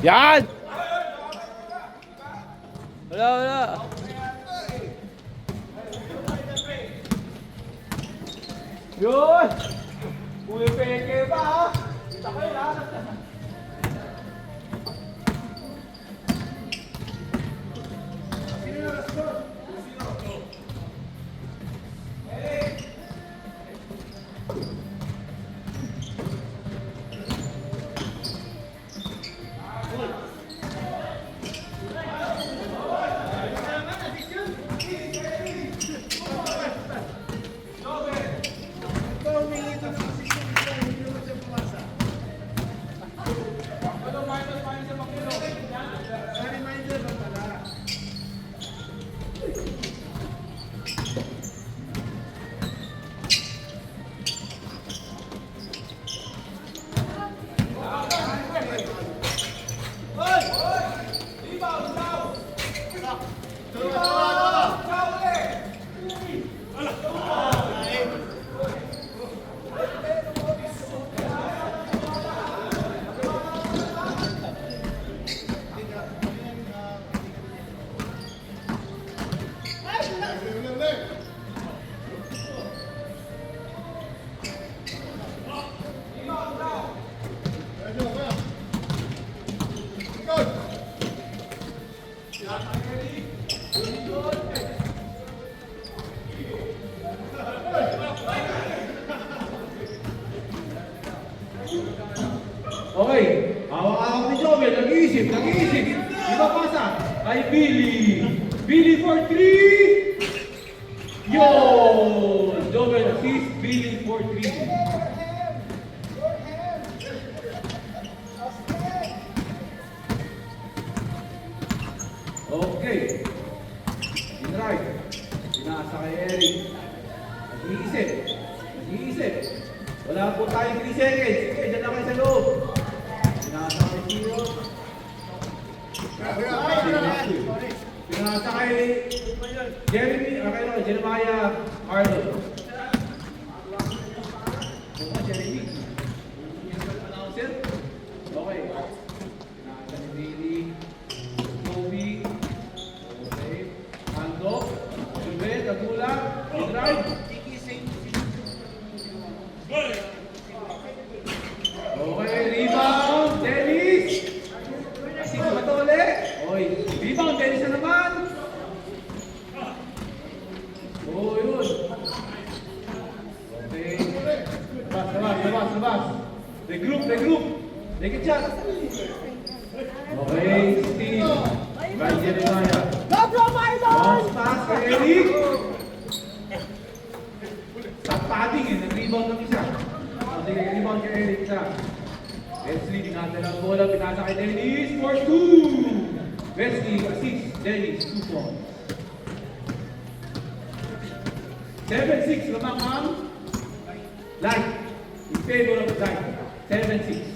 Yan! Wala, wala. Yun! Uy, peke ba ha? Takay lang. Okay, hawak-hawak ni Jovel, nag-iisip. Iba pasa, kay Billy. Billy for 3! Yun! Jovel assist, Billy for 3. Okay. In right. Pinasa kay Eric. Nag-iisip. Wala po tayong 3 seconds. Okay, dyan lang kayo sa loob. Pinasa kay Tio. Pinasa kay Jeremiah Arnold. Jeremy. Okay. Pinasa ni Billy. Toby. Okay. Ando. Juve, Tagula. Drive. Okay, rebound, Dennis! Kasi sa bato ulit. Okay, rebound, Dennis na naman. Oh, yun. Okay. Labas. Regroup. Take a shot. Okay, Steve. By Jeremiah. Bounce pass kay Eric. Sa padding nag-rebound ng isa. Sige, rebound kay Eric isa. Wesley, dinadala ang bola, pinasa kay Dennis for 2! Wesley, assist, Dennis, 2 points. 7-6, lamang ang light. In favor of the light. 7-6.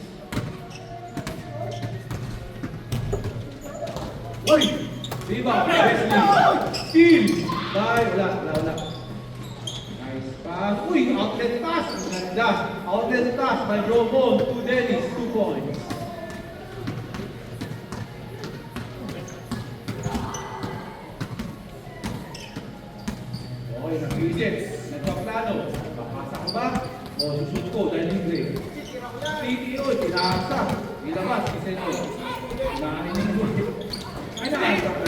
Uy! Rebound, Wesley. Steal! Wala. Nice pass. Uy, outlet pass. Ganda. Outlet pass by Robon to Dennis. 2 points. Okay, nag-isip. Nagpaplano. Papasa ko ba? O susut ko dahil libre. CTO, tinasa. Ilabas, Kiseno. Ay, nakasa ko.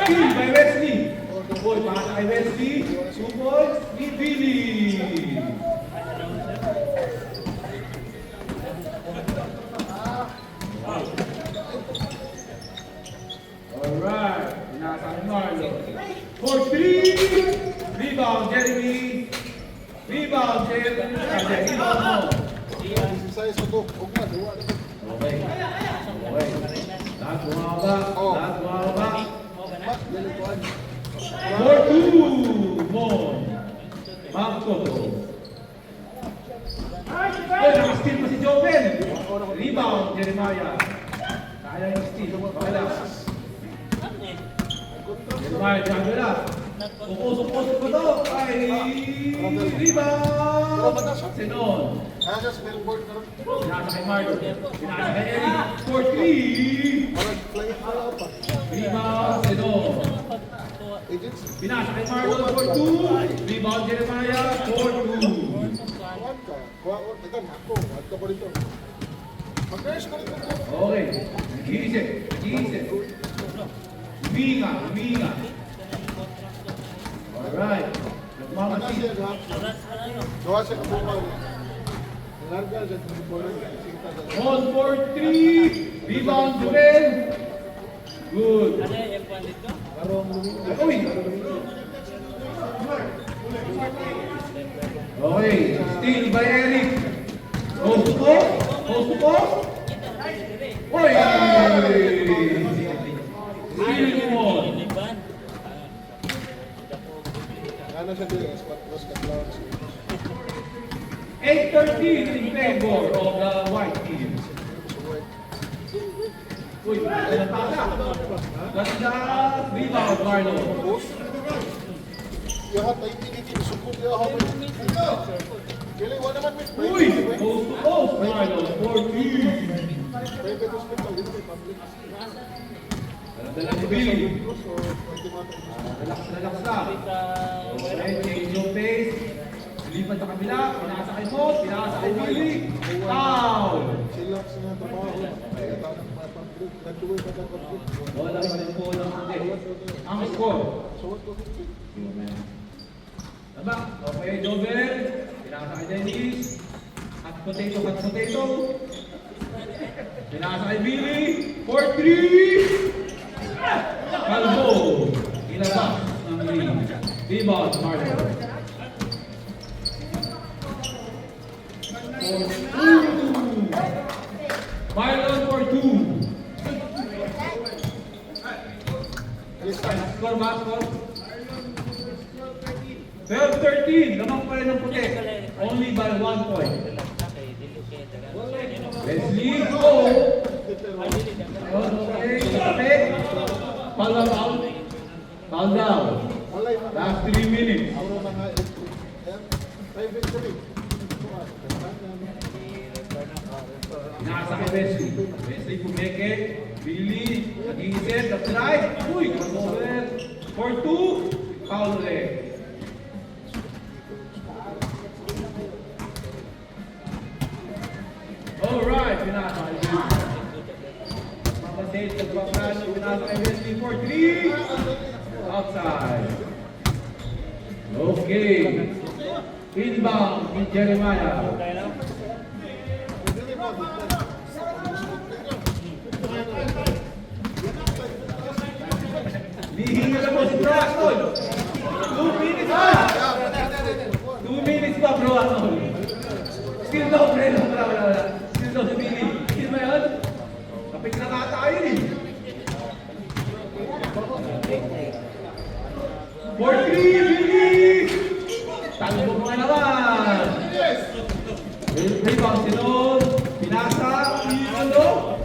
Steal by Wesley. Boy, pass kay Wesley. 2 points. Ni Billy. Alright. Pinasa ni Marlo. For 3. Rebound, Jeremy. Rebound mo. Okay. Lahat bumaba. For 2. Mon. Marco. Ay, nakasteal pa si Joven. Rebound, Jeremiah. Kaya yung steal. Jeremiah, Jagala. Usok-usok ko to. Ay, rebound! Senon. Nasa spellboard na rin. Pinasa kay Marlo. Pinasa kay Eric. For 3. Parang flying all out pa. Rebound, Senon. Agents. Pinasa kay Marlo for 2. Rebound, Jeremiah for 2. Kuhan ka. Kuhan. Teka, ako. Kuhan ka pa rito. Mag-nurse ka rito. Okay. Nag-iisip. Nag-iisip. Huminga. Huminga. Alright. Mana Nagmamasid. siya ha? Gawa siya kabukal. Larga siya kabukal. On for 3. Rebound, Joel. Good. Karong lumiit. Uy! Okay. Steal by Eric. Post to post. Post to post. Uy! Steal mo. Ano siya din? Espatros ka clowns. 8-13 in favor of the white team. Uy, ano pa ka? Ganda rebound, Marlon. Post. Yahat ay tinigil. Sukod niya ako. Kailan wala naman with Uy! Post to post, Marlon. 14. private hospital. Dito may public. Dala si Billy. So, pwede matang. Relax lang. Okay, change your pace. Lipat sa kabila. Pinasa kay Mot. Pinasa kay Billy. Foul! Chillax na trabaho. Kaya tanong mga public. Nagduway pa ng public. Wala pa rin po ng hindi. Ang score. So, what was it? Tama. Okay, Jovel. Pinasa kay Dennis. Hot potato, hot potato. Pinasa kay Billy. For 3. Calvo. Ilabas ng lead. Rebound, Marlon. For 2. Marlon for 2. Score ba? Score? 12-13. Lamang pa rin ng puti. Only by 1 point. Leslie, go! Okay, okay. Foul out. Foul down. Malay na. Last 3 minutes. Auro na nga. Private kami. Nasa kay Wesley. Wesley pumeke. Billy. Nag-iisip. Nag-try. Uy! Over. For 2. Foul ulit. Alright. Pinasa kay Billy. Mapasit. Nagpapaano. Pinasa kay Wesley for 3. Outside. Okay. Inbound in Jeremiah. Hihinga na po si Bro Aston. 2 minutes pa. 2 minutes pa, Bro Aston. Still daw, pre. Wala. Still daw si Billy. Still ba yun? Kapit na nga tayo eh. 4-3, Billy! Talbo mo nga naman. Rebound, Sinon. Pinasa. Ano?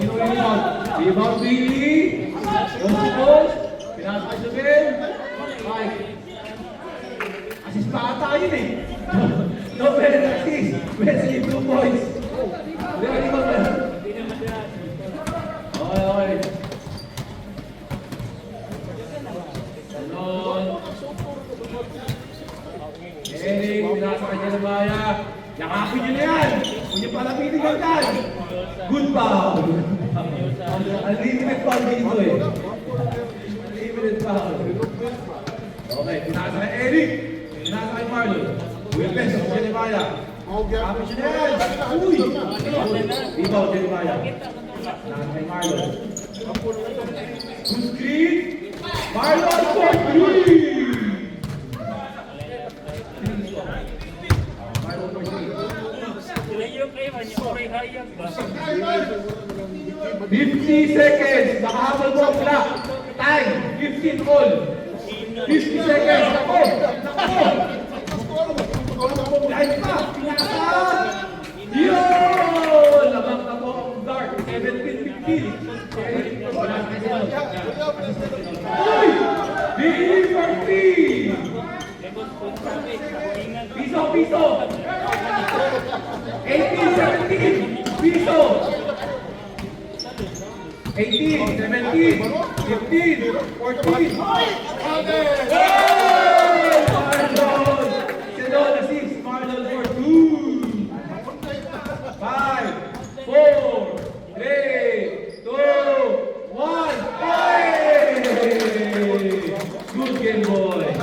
Sino rebound? Rebound, Billy. Post. Pinasa kay Jubel. 5. Assist pa ata yun eh. No, better assist. Wesley, 2 points. Very good. Okay. Sinon. Eric, pinasa kay Jeremiah. Yakapin nyo na yan. Huwag nyo palapitin ka dyan. Good foul. Unlimited foul dito eh. Unlimited foul. Okay, pinasa kay Eric. Pinasa kay Marlon. Wilbes, Jeremiah. Yakapin nyo na yan. Uy! Rebound, Jeremiah. Pinasa kay Marlon. Good screen. Marlon for 3! Marlon for 3. 50 seconds. Nakahabol mo ang clock. Time. 15 all. 50 seconds. Ako. Time pa. Pinasa. Yun! Labang na po ang guard. 17-15. Uy! piso. 18, 17, piso. 18, 17, 15, 14. Marlon! Sedon, assist. Marlon for 2. 5, 4, 3, 2, 1. Hey! Good game, boys.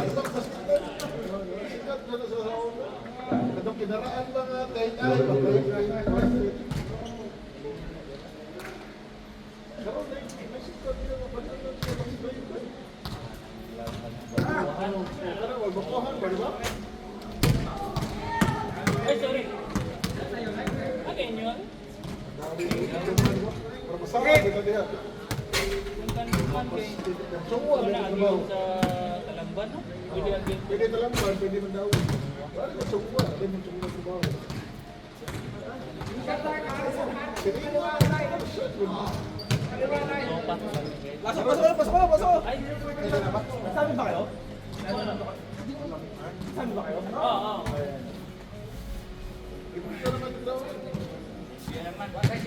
Kadang kinaraan lang natin. Ay, pag-break. Karoon na yung nasikot nila mapanalan siya mag-break. Karang, magbakuhan ba, di ba? Ay, sorry. Again yun? Para masarap kita diha. Yung kanman kay... Suwa, Wala may agin trabaho. sa Talamban, no? Pwede agin. Pwede talamban, pwede mandawin. Para ka suwa, pwede mo suwa trabaho. Sige mo, shit, bro. Ay, Sabi ba kayo? oo. Ipagka naman trabaho. Yan naman.